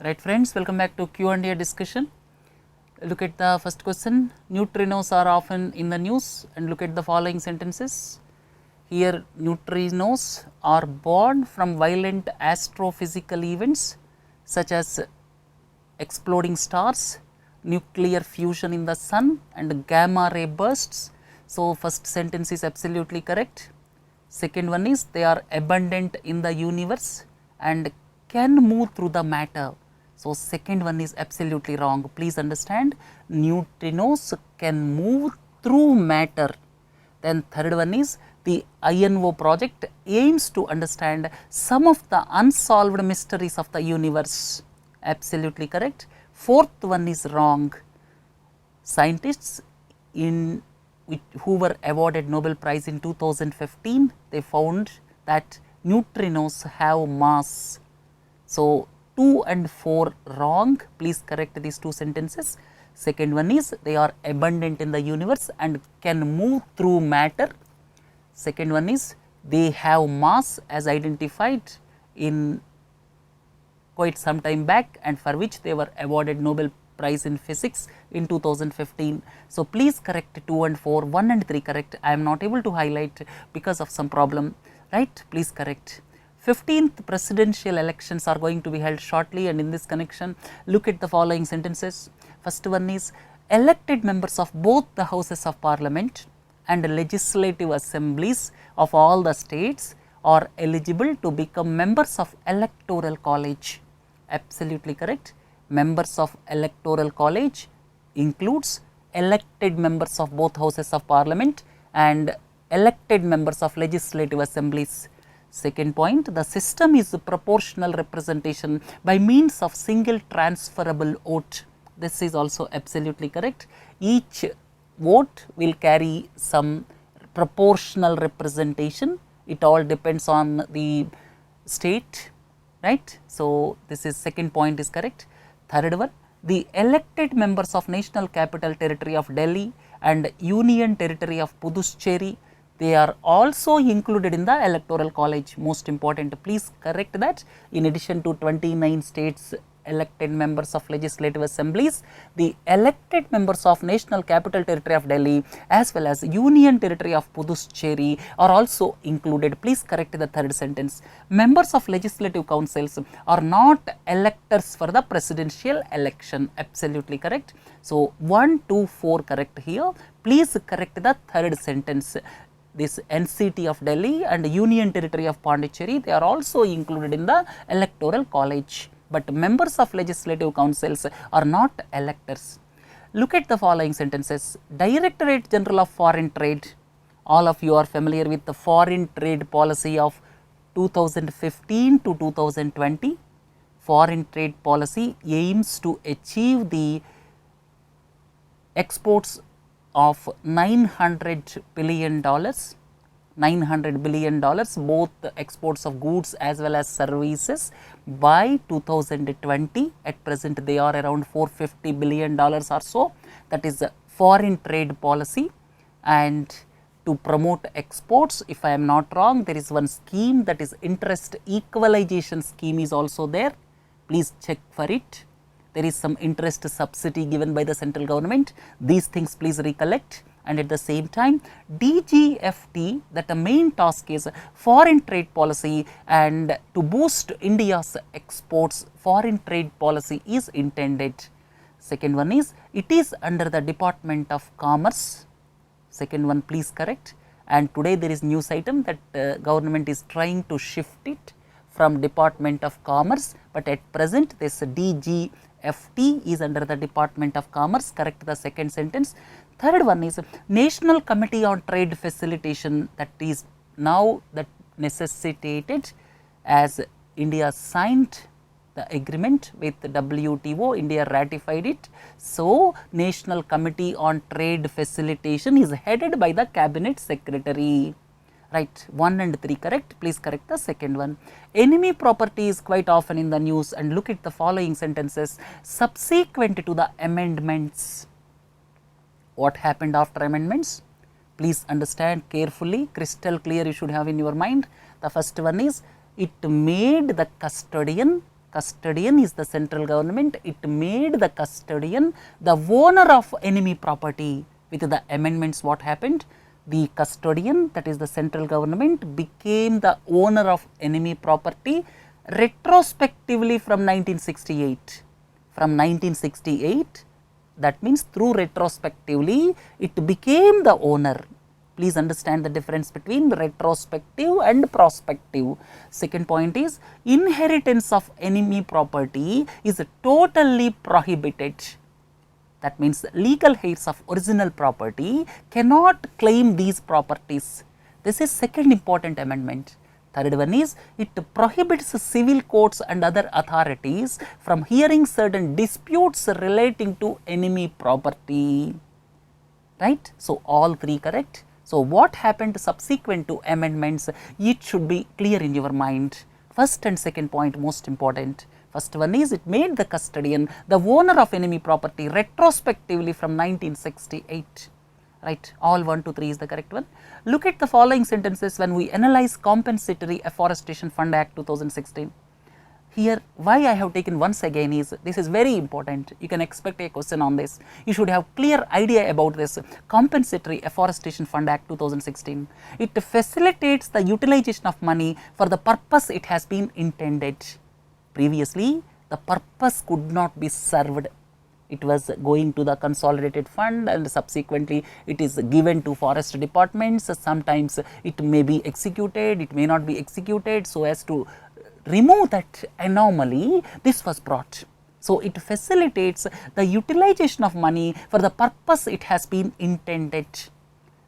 Right friends, welcome back to Q&A discussion. Look at the first question. Neutrinos are often in the news, and look at the following sentences. Here neutrinos are born from violent astrophysical events such as exploding stars, nuclear fusion in the sun and gamma ray bursts. So, first sentence is absolutely correct. Second one is they are abundant in the universe and can move through the matter. So, second one is absolutely wrong. Please understand, neutrinos can move through matter. Then third one is the INO project aims to understand some of the unsolved mysteries of the universe. Absolutely correct. Fourth one is wrong. Scientists who were awarded Nobel Prize in 2015, they found that neutrinos have mass. So, 2 and 4 wrong. Please correct these two sentences. Second one is they are abundant in the universe and can move through matter. Second one is they have mass as identified in quite some time back and for which they were awarded Nobel Prize in Physics in 2015. So, please correct 2 and 4, 1 and 3 correct. I am not able to highlight because of some problem, right? Please correct. 15th presidential elections are going to be held shortly, and in this connection, look at the following sentences. First one is elected members of both the houses of parliament and legislative assemblies of all the states are eligible to become members of electoral college. Absolutely correct. Members of electoral college includes elected members of both houses of parliament and elected members of legislative assemblies. Second point, the system is proportional representation by means of single transferable vote. This is also absolutely correct. Each vote will carry some proportional representation. It all depends on the state, right? So, this is second point is correct. Third one, the elected members of National Capital Territory of Delhi and Union Territory of Puducherry, they are also included in the electoral college. Most important, please correct that. In addition to 29 states elected members of legislative assemblies, the elected members of National Capital Territory of Delhi as well as Union Territory of Puducherry are also included. Please correct the third sentence. Members of legislative councils are not electors for the presidential election. Absolutely correct. So, 1, 2, 4 correct here. Please correct the third sentence. This NCT of Delhi and Union Territory of Pondicherry, they are also included in the electoral college, but members of legislative councils are not electors. Look at the following sentences. Directorate General of Foreign Trade, all of you are familiar with the foreign trade policy of 2015 to 2020. Foreign trade policy aims to achieve the exports of $900 billion, both exports of goods as well as services by 2020. At present, they are around $450 billion or so. That is the foreign trade policy. And to promote exports, if I am not wrong, there is one scheme, that is interest equalization scheme is also there. Please check for it. There is some interest subsidy given by the central government. These things please recollect. And at the same time, DGFT, that the main task is foreign trade policy, and to boost India's exports, foreign trade policy is intended. Second one is, it is under the Department of Commerce. Second one, please correct. And today there is news item that government is trying to shift it from Department of Commerce, but at present this DGFT is under the Department of Commerce. Correct the second sentence. Third one is National Committee on Trade Facilitation, that is now that necessitated as India signed the agreement with the WTO, India ratified it. So, National Committee on Trade Facilitation is headed by the Cabinet Secretary. Right, 1 and 3 correct. Please correct the second one. Enemy property is quite often in the news, and look at the following sentences. Subsequent to the amendments, what happened after amendments? Please understand carefully, crystal clear you should have in your mind. The first one is, it made the custodian custodian is the central government. It made the custodian the owner of enemy property. With the amendments, what happened? The custodian, that is the central government, became the owner of enemy property retrospectively from 1968. From 1968, that means through retrospectively, it became the owner. Please understand the difference between retrospective and prospective. Second point is, inheritance of enemy property is totally prohibited. That means legal heirs of original property cannot claim these properties. This is second important amendment. Third one is, it prohibits civil courts and other authorities from hearing certain disputes relating to enemy property. Right? So, all three correct. So, what happened subsequent to amendments, it should be clear in your mind. First and second point most important. First one is, it made the custodian the owner of enemy property retrospectively from 1968. Right, all 1, 2, 3 is the correct one. Look at the following sentences when we analyze Compensatory Afforestation Fund Act 2016. Here, why I have taken once again is, this is very important. You can expect a question on this. You should have clear idea about this Compensatory Afforestation Fund Act 2016. It facilitates the utilization of money for the purpose it has been intended. Previously, the purpose could not be served. It was going to the consolidated fund and subsequently it is given to forest departments. Sometimes it may be executed, it may not be executed. So, as to remove that anomaly, this was brought. So, it facilitates the utilization of money for the purpose it has been intended.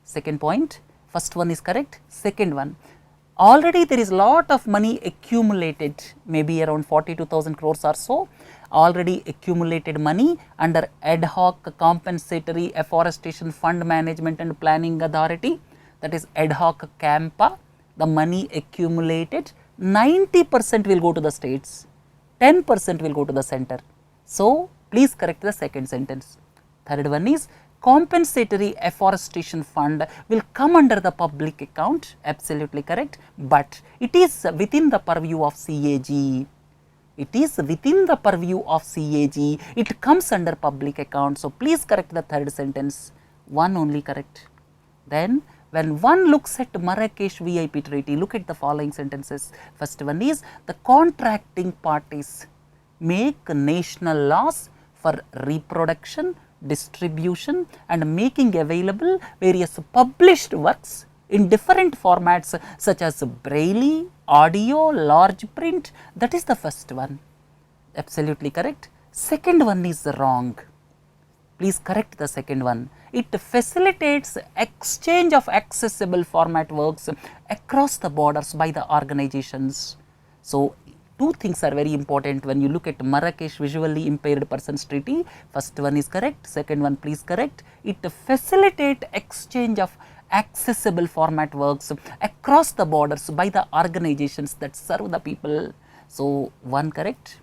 Second point, first one is correct. Second one, already there is lot of money accumulated, maybe around 42,000 crores or so, already accumulated money under ad hoc compensatory afforestation fund management and planning authority, that is ad hoc CAMPA. The money accumulated, 90% will go to the states, 10% will go to the center. So, please correct the second sentence. Third one is, compensatory afforestation fund will come under the public account, absolutely correct, but it is within the purview of CAG. It is within the purview of CAG, it comes under public account. So, please correct the third sentence, one only correct. Then, when one looks at Marrakesh VIP Treaty, look at the following sentences. First one is, the contracting parties make national laws for reproduction, distribution and making available various published works in different formats such as braille, audio, large print. That is the first one, absolutely correct. Second one is wrong. Please correct the second one. It facilitates exchange of accessible format works across the borders by the organizations. So, two things are very important when you look at Marrakesh Visually Impaired Persons Treaty. First one is correct, second one please correct. It facilitates exchange of accessible format works across the borders by the organizations that serve the people. So, one correct,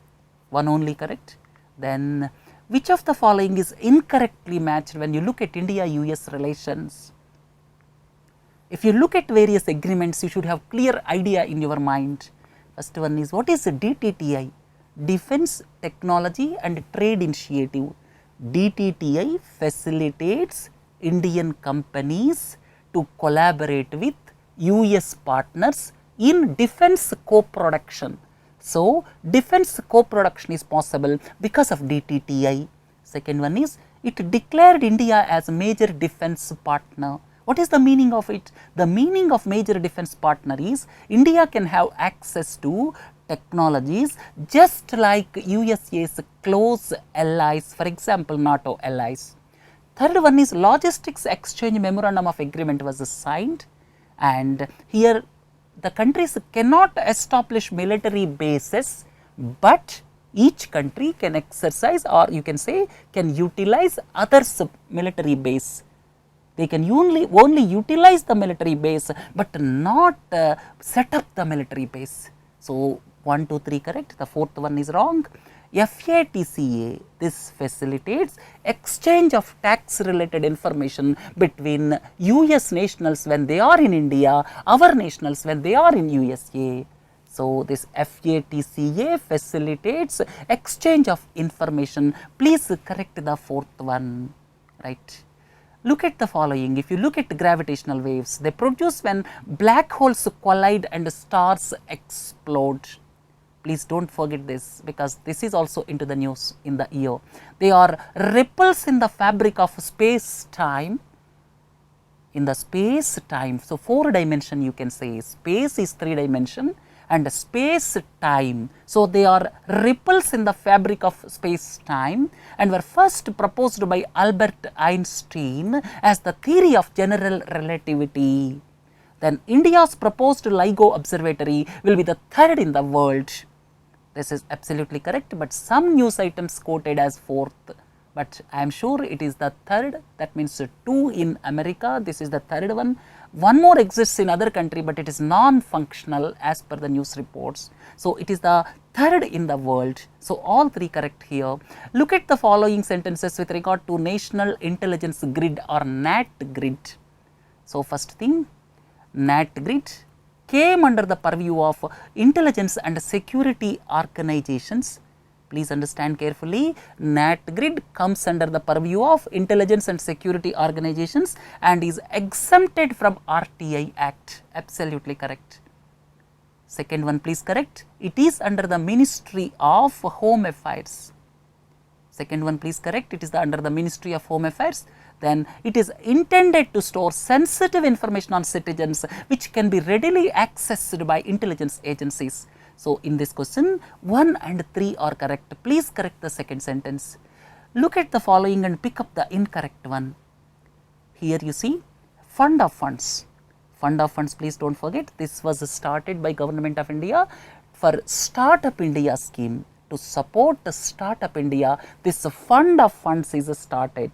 one only correct. Then, which of the following is incorrectly matched when you look at India-US relations? If you look at various agreements, you should have clear idea in your mind. First one is, what is DTTI? Defense Technology and Trade Initiative. DTTI facilitates Indian companies to collaborate with US partners in defense co-production. So, defense co-production is possible because of DTTI. Second one is, it declared India as a major defense partner. What is the meaning of it? The meaning of major defense partner is, India can have access to technologies just like USA's close allies, for example, NATO allies. Third one is, logistics exchange memorandum of agreement was signed, and here the countries cannot establish military bases, but each country can exercise, or you can say can utilize others' military base. They can only utilize the military base, but not set up the military base. So, 1, 2, 3 correct, the fourth one is wrong. FATCA, this facilitates exchange of tax related information between US nationals when they are in India, our nationals when they are in USA. So, this FATCA facilitates exchange of information. Please correct the fourth one, right. Look at the following. If you look at gravitational waves, they produce when black holes collide and stars explode. Please do not forget this, because this is also into the news in the year. They are ripples in the fabric of space time. In the space time, so 4 dimension you can say, space is 3 dimension and space time. So, they are ripples in the fabric of space time and were first proposed by Albert Einstein as the theory of general relativity. Then India's proposed LIGO observatory will be the third in the world. This is absolutely correct, but some news items quoted as fourth, but I am sure it is the third. That means 2 in America, this is the third one. One more exists in other country, but it is non-functional as per the news reports. So, it is the third in the world. So, all 3 correct here. Look at the following sentences with regard to National Intelligence Grid or NAT grid. So, first thing, NAT grid came under the purview of intelligence and security organizations. Please understand carefully, NAT grid comes under the purview of intelligence and security organizations and is exempted from RTI Act, absolutely correct. Second one, please correct, it is under the Ministry of Home Affairs. Second one, please correct, it is under the Ministry of Home Affairs. Then it is intended to store sensitive information on citizens which can be readily accessed by intelligence agencies. So, in this question 1 and 3 are correct. Please correct the second sentence. Look at the following and pick up the incorrect one. Here you see fund of funds. Fund of funds, please do not forget, this was started by Government of India for Startup India scheme. To support the Startup India, this fund of funds is started.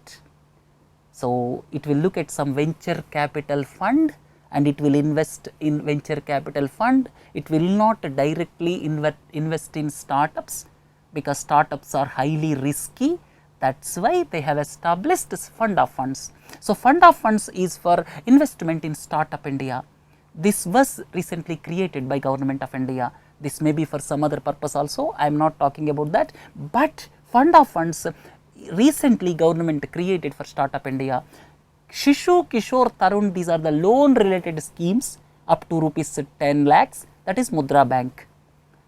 So, it will look at some venture capital fund and it will invest in venture capital fund. It will not directly invest in startups, because startups are highly risky. That is why they have established this fund of funds. So, fund of funds is for investment in Startup India. This was recently created by Government of India. This may be for some other purpose also, I am not talking about that, but fund of funds recently government created for Startup India. Shishu, Kishore, Tarun, these are the loan related schemes up to rupees 10 lakhs, that is Mudra Bank.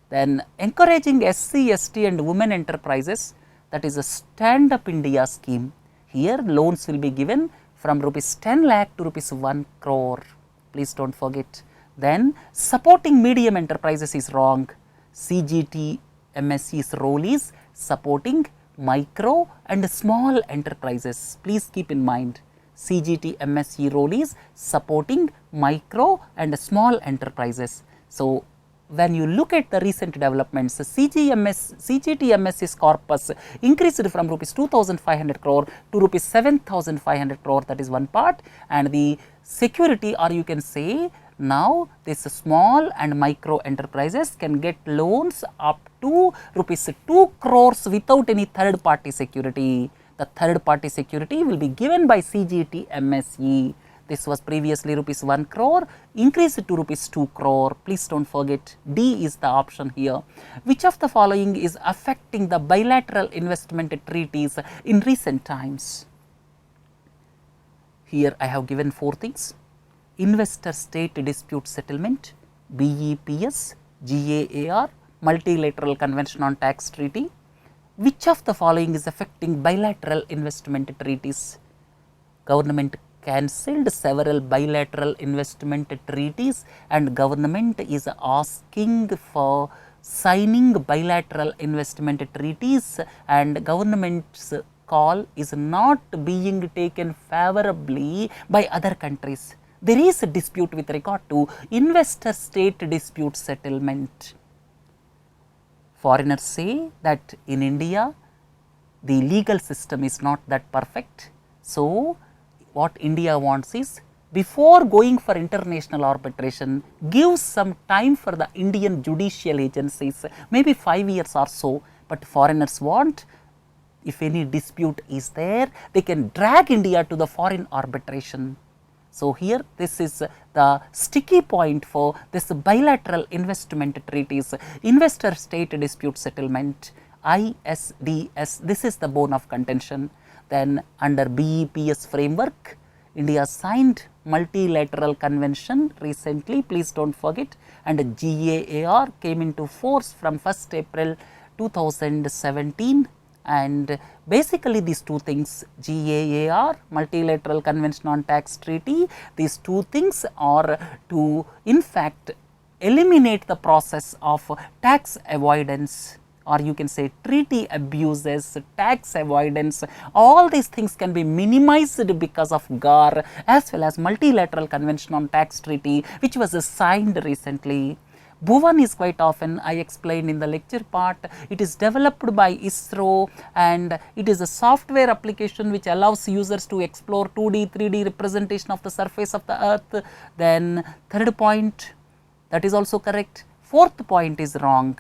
Then encouraging SC, ST and women enterprises, that is a Stand Up India scheme. Here loans will be given from rupees 10 lakh to rupees 1 crore. Please do not forget. Then supporting medium enterprises is wrong. CGT MSC's role is supporting micro and small enterprises. Please keep in mind, CGT MSc role is supporting micro and small enterprises. So, when you look at the recent developments, CGT MSc's corpus increased from rupees 2,500 crore to rupees 7,500 crore, that is one part, and the security, or you can say now this small and micro enterprises can get loans up to rupees 2 crores without any third party security. The third party security will be given by CGT MSE. This was previously rupees 1 crore, increased to rupees 2 crore. Please do not forget, D is the option here. Which of the following is affecting the bilateral investment treaties in recent times? Here I have given 4 things: investor state dispute settlement, BEPS, GAAR, multilateral convention on tax treaty. Which of the following is affecting bilateral investment treaties? Government cancelled several bilateral investment treaties and government is asking for signing bilateral investment treaties, and government's call is not being taken favorably by other countries. There is a dispute with regard to investor state dispute settlement. Foreigners say that in India the legal system is not that perfect. So, what India wants is, before going for international arbitration, give some time for the Indian judicial agencies, maybe 5 years or so, but foreigners want, if any dispute is there, they can drag India to the foreign arbitration. So, here this is the sticky point for this bilateral investment treaties, investor state dispute settlement, ISDS, this is the bone of contention. Then under BEPS framework, India signed multilateral convention recently, please do not forget, and GAAR came into force from 1st April 2017, and basically these two things, GAAR, multilateral convention on tax treaty, these two things are to in fact eliminate the process of tax avoidance, or you can say treaty abuses, tax avoidance, all these things can be minimized because of GAAR as well as multilateral convention on tax treaty, which was signed recently. Bhuvan is quite often, I explained in the lecture part, it is developed by ISRO and it is a software application which allows users to explore 2D, 3D representation of the surface of the earth. Then third point, that is also correct. Fourth point is wrong.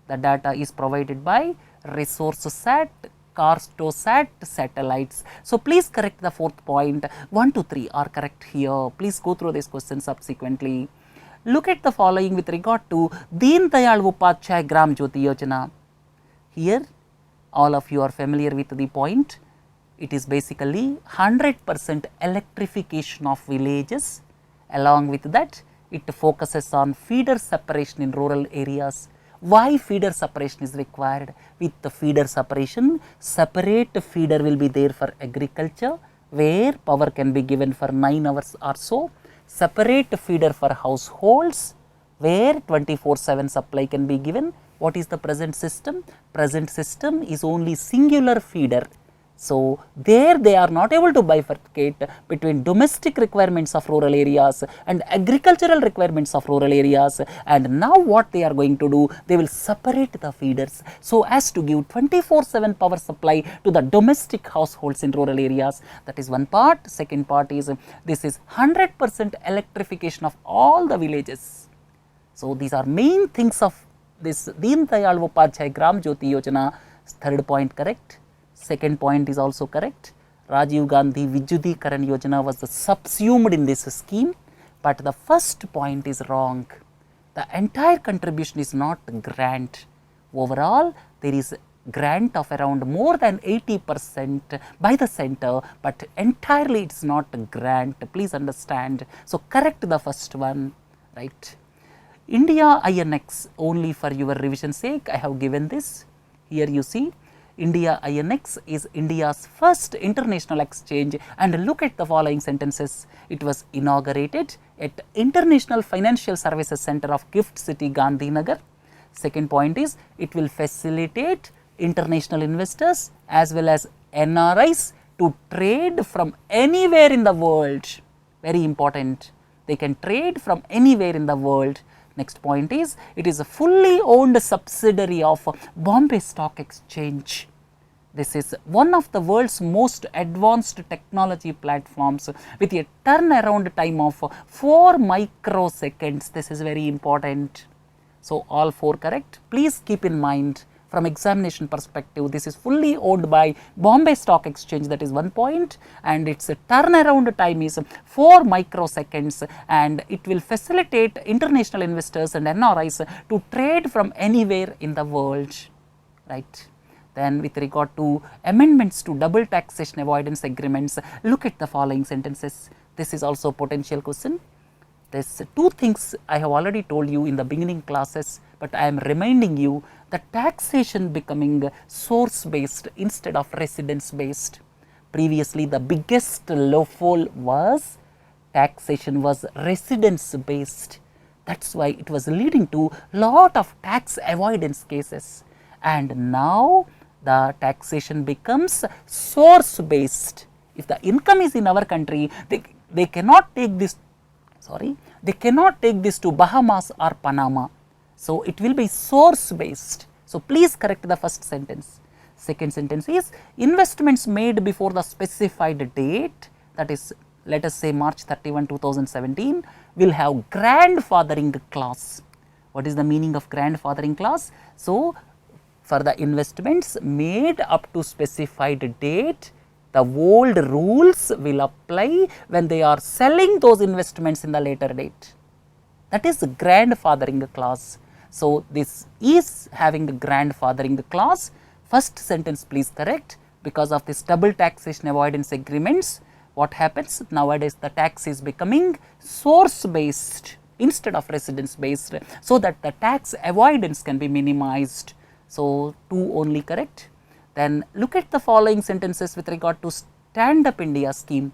The data is provided by ResourceSat, Cartosat satellites. So, please correct the fourth point. 1 to 3 are correct here. Please go through this question subsequently. Look at the following with regard to Deen Dayal Upadhyaya Gram Jyoti Yojana. Here all of you are familiar with the point. It is basically 100% electrification of villages. Along with that, it focuses on feeder separation in rural areas. Why feeder separation is required? With the feeder separation, separate feeder will be there for agriculture, where power can be given for 9 hours or so. Separate feeder for households, where 24/7 supply can be given. What is the present system? Present system is only singular feeder. So, there they are not able to bifurcate between domestic requirements of rural areas and agricultural requirements of rural areas, and now what they are going to do, they will separate the feeders so as to give 24/7 power supply to the domestic households in rural areas. That is one part. Second part is this is 100% electrification of all the villages. So, these are main things of this Deen Dayal Upadhyaya Gram Jyoti Yojana. Third point correct. Second point is also correct. Rajiv Gandhi Vidyutikaran Yojana was subsumed in this scheme, but the first point is wrong. The entire contribution is not grant. Overall, there is grant of around more than 80% by the center, but entirely it is not grant. Please understand. So, correct the first one, right. India INX, only for your revision sake, I have given this. Here you see, India INX is India's first international exchange, and look at the following sentences. It was inaugurated at International Financial Services Center of Gift City, Gandhinagar. Second point is it will facilitate international investors as well as NRIs to trade from anywhere in the world. Very important. They can trade from anywhere in the world. Next point is it is a fully owned subsidiary of Bombay Stock Exchange. This is one of the world's most advanced technology platforms with a turnaround time of 4 microseconds. This is very important. So, all 4 correct. Please keep in mind from examination perspective, this is fully owned by Bombay Stock Exchange, that is one point, and its turnaround time is 4 microseconds, and it will facilitate international investors and NRIs to trade from anywhere in the world, right. Then with regard to amendments to double taxation avoidance agreements, look at the following sentences. This is also potential question. There's 2 things I have already told you in the beginning classes, but I am reminding you that taxation becoming source based instead of residence based. Previously, the biggest loophole was taxation was residence based. That's why it was leading to lot of tax avoidance cases, and now the taxation becomes source based. If the income is in our country, they cannot take this, they cannot take this to Bahamas or Panama. So, it will be source based. So, please correct the first sentence. Second sentence is investments made before the specified date, that is, let us say March 31, 2017, will have grandfathering clause. What is the meaning of grandfathering clause? So, for the investments made up to specified date, The old rules will apply when they are selling those investments in the later date. That is grandfathering clause. So, this is having the grandfathering clause. First sentence please correct, because of this double taxation avoidance agreements. What happens nowadays, the tax is becoming source based instead of residence based, so that the tax avoidance can be minimized. So, 2 only correct. Then look at the following sentences with regard to Stand Up India scheme.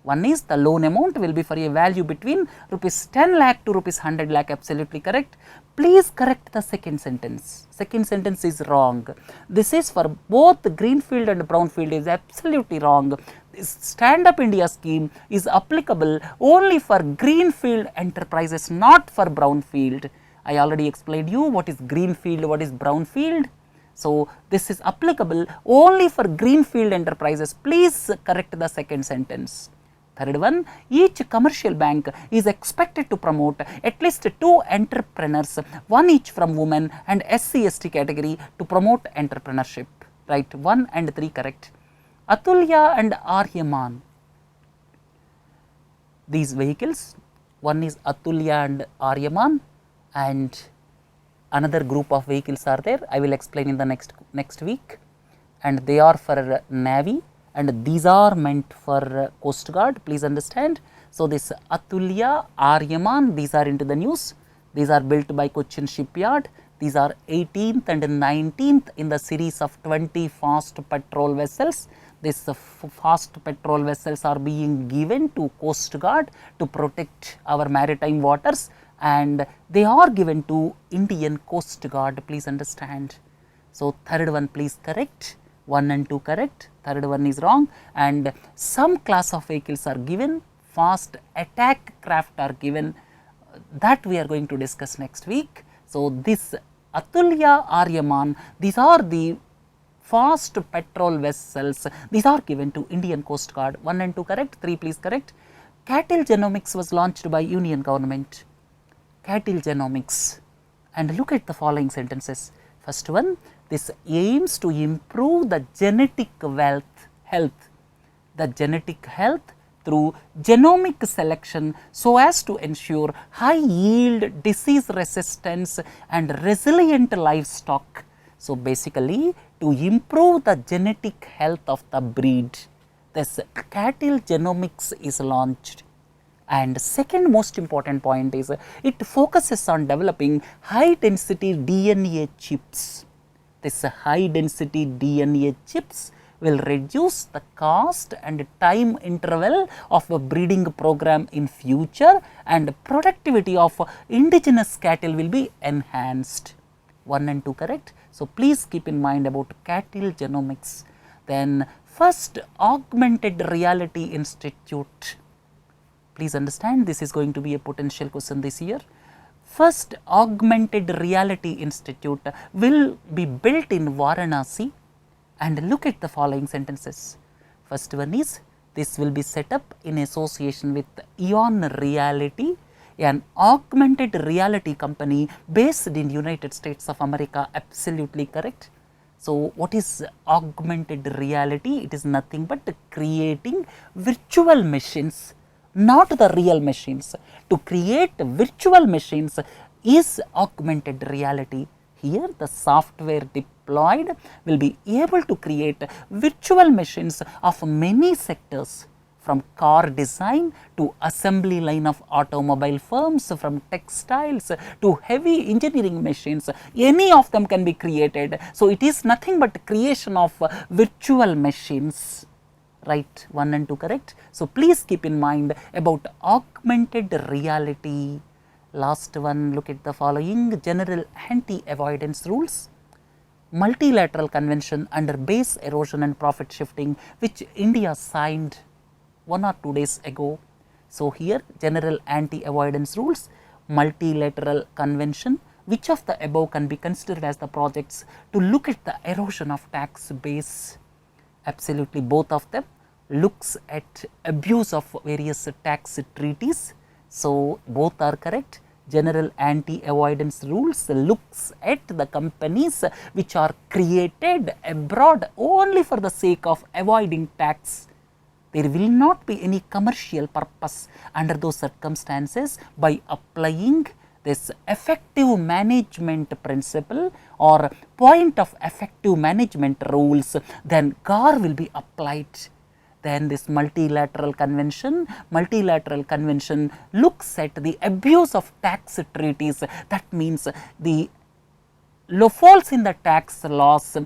One is the loan amount will be for a value between rupees 10 lakh to rupees 100 lakh, absolutely correct. Please correct the second sentence. Second sentence is wrong. This is for both greenfield and brownfield, is absolutely wrong. This Stand Up India scheme is applicable only for greenfield enterprises, not for brownfield. I already explained you what is greenfield, what is brownfield. So, this is applicable only for greenfield enterprises. Please correct the second sentence. Third one, each commercial bank is expected to promote at least 2 entrepreneurs, one each from women and SC/ST category, to promote entrepreneurship. Right, 1 and 3 correct. Atulya and Aryaman, these vehicles, one is Atulya and Aryaman, and another group of vehicles are there. I will explain in the next week, and they are for Navy, and these are meant for Coast Guard, please understand. So, this Atulya, Aryaman, these are into the news. These are built by Cochin Shipyard. These are 18th and 19th in the series of 20 fast patrol vessels. These fast patrol vessels are being given to Coast Guard to protect our maritime waters, and they are given to Indian Coast Guard, please understand. So, third one please correct, 1 and 2 correct, third one is wrong, and some class of vehicles are given, fast attack craft are given, that we are going to discuss next week. So, this Atulya, Aryaman, these are the fast patrol vessels, these are given to Indian Coast Guard. 1 and 2 correct, 3 please correct. Cattle genomics was launched by Union government. Cattle genomics, and look at the following sentences. First one, this aims to improve the genetic health through genomic selection, so as to ensure high yield, disease resistance and resilient livestock. So, basically to improve the genetic health of the breed, this cattle genomics is launched. And second most important point is it focuses on developing high density DNA chips. This high density DNA chips will reduce the cost and time interval of a breeding program in future, and productivity of indigenous cattle will be enhanced. 1 and 2 correct. So, please keep in mind about cattle genomics. Then first augmented reality institute. Please understand, this is going to be a potential question this year. First augmented reality institute will be built in Varanasi, and look at the following sentences. First one is, this will be set up in association with Eon Reality, an augmented reality company based in United States of America, absolutely correct. So, what is augmented reality? It is nothing but creating virtual machines, not the real machines. To create virtual machines is augmented reality. Here the software deployed will be able to create virtual machines of many sectors, from car design to assembly line of automobile firms, from textiles to heavy engineering machines, any of them can be created. So, it is nothing but creation of virtual machines. Right, 1 and 2 correct. So, please keep in mind about augmented reality. Last one, look at the following: general anti-avoidance rules, multilateral convention under base erosion and profit shifting, which India signed 1 or 2 days ago. So, here general anti-avoidance rules, multilateral convention, which of the above can be considered as the projects to look at the erosion of tax base? Absolutely both of them. Looks at abuse of various tax treaties. So, both are correct. general anti-avoidance rules looks at the companies which are created abroad only for the sake of avoiding tax. There will not be any commercial purpose under those circumstances. By applying this effective management principle or point of effective management rules, then GAR will be applied. Then this multilateral convention looks at the abuse of tax treaties. That means the loopholes in the tax laws,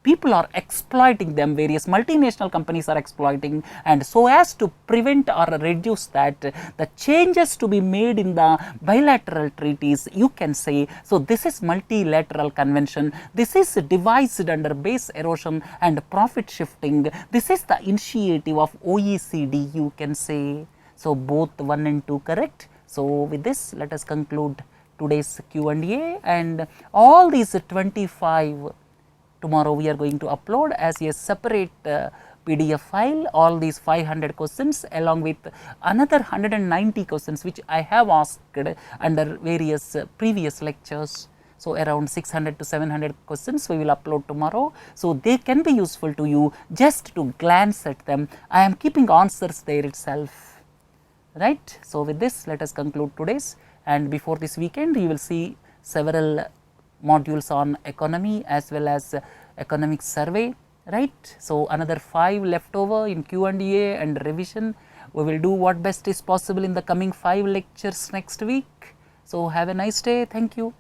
people are exploiting them, various multinational companies are exploiting, and so as to prevent or reduce that, the changes to be made in the bilateral treaties, you can say. So, this is multilateral convention. This is devised under base erosion and profit shifting. This is the initiative of OECD, you can say. So, both 1 and 2 correct. So, with this let us conclude today's Q&A, and all these 25 tomorrow we are going to upload as a separate PDF file, all these 500 questions along with another 190 questions which I have asked under various previous lectures. So, around 600 to 700 questions we will upload tomorrow. So, they can be useful to you just to glance at them. I am keeping answers there itself, right. So, with this let us conclude today's, and before this weekend you will see several modules on economy as well as economics survey, right. So, another 5 left over in Q&A and revision. We will do what best is possible in the coming 5 lectures next week. So, have a nice day. Thank you.